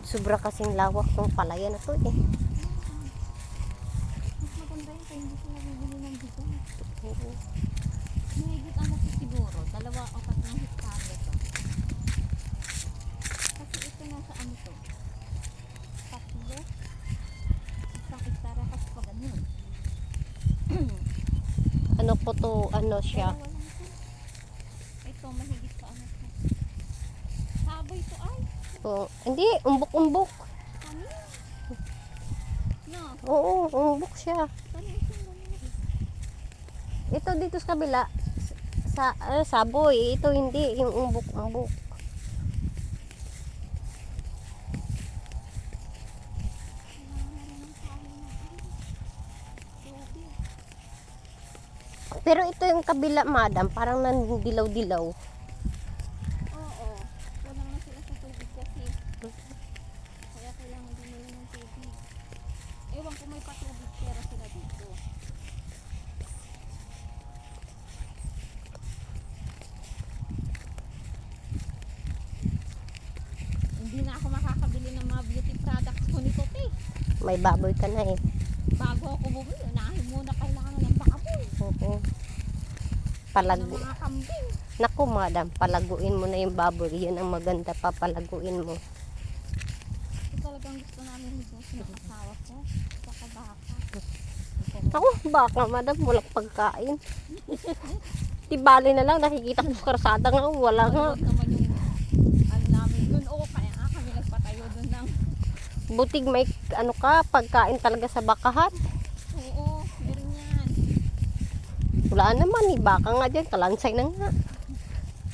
Sobra kasing lawak ng palayan na to eh. Mas maganda yun kaya hindi sila bibili ng bigas. Oo. Mahigit ano to siguro, 2 o 3 hektare to. Kasi ito nasa ano to? 3. Isang hektare kasi pa ganun. Ano po to, ano siya? Dalawa lang to. Ito mahigit pa ano to. Saboy to ay. Oo. Hindi, umbok-umbok. Kami. No, Oo, umbok siya. kami siya ganun. Ito dito sa kabila, saboy. Ito hindi, yung umbok-umbok. Pero ito yung kabila, madam, parang nandilaw-dilaw. Oo. Kulang na sila sa tubig kasi. Kaya kailangan din nila ng tubig. Ewan ko may patubig pero sila dito. Hindi na ako makakabili ng mga beauty products ko nito, te. May baboy ka na eh. Bago ako bumili, unahin muna kailangan ng baboy. Oo. Ng Palago. mga kambing. Naku, madam, palaguin mo na yung baboy. Yun ang maganda, papalaguin mo. Ito talagang gusto namin dito sa asawa ko. Saka baka. Ako, baka madam, walang pagkain. Di bali na lang, nakikita ko sa karsada nga, wala nga. Huwag naman yung ano namin dun. Oo, kaya nga kami nagpatayo dun ng Butig may ano ka, pagkain talaga sa bakahan. oo, meron yan. Wala naman, eh, baka nga dyan, kalansay na nga.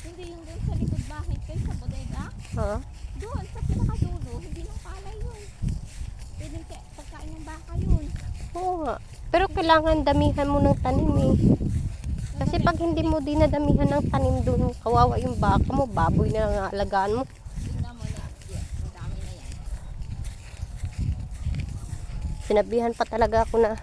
Hindi yung dun sa likod bahay kayo sa bodega. Ha? Doon sa pinakadulo, hindi ng palay yun. Pwedeng pagkain ng baka yun. Oo nga. Pero kailangan damihan mo ng tanim eh. Kasi pag hindi mo dinadamihan ng tanim doon, kawawa yung baka mo, baboy na nga alagaan mo. Tingnan mo na. Yes, madami na yan. Sinabihan pa talaga ako na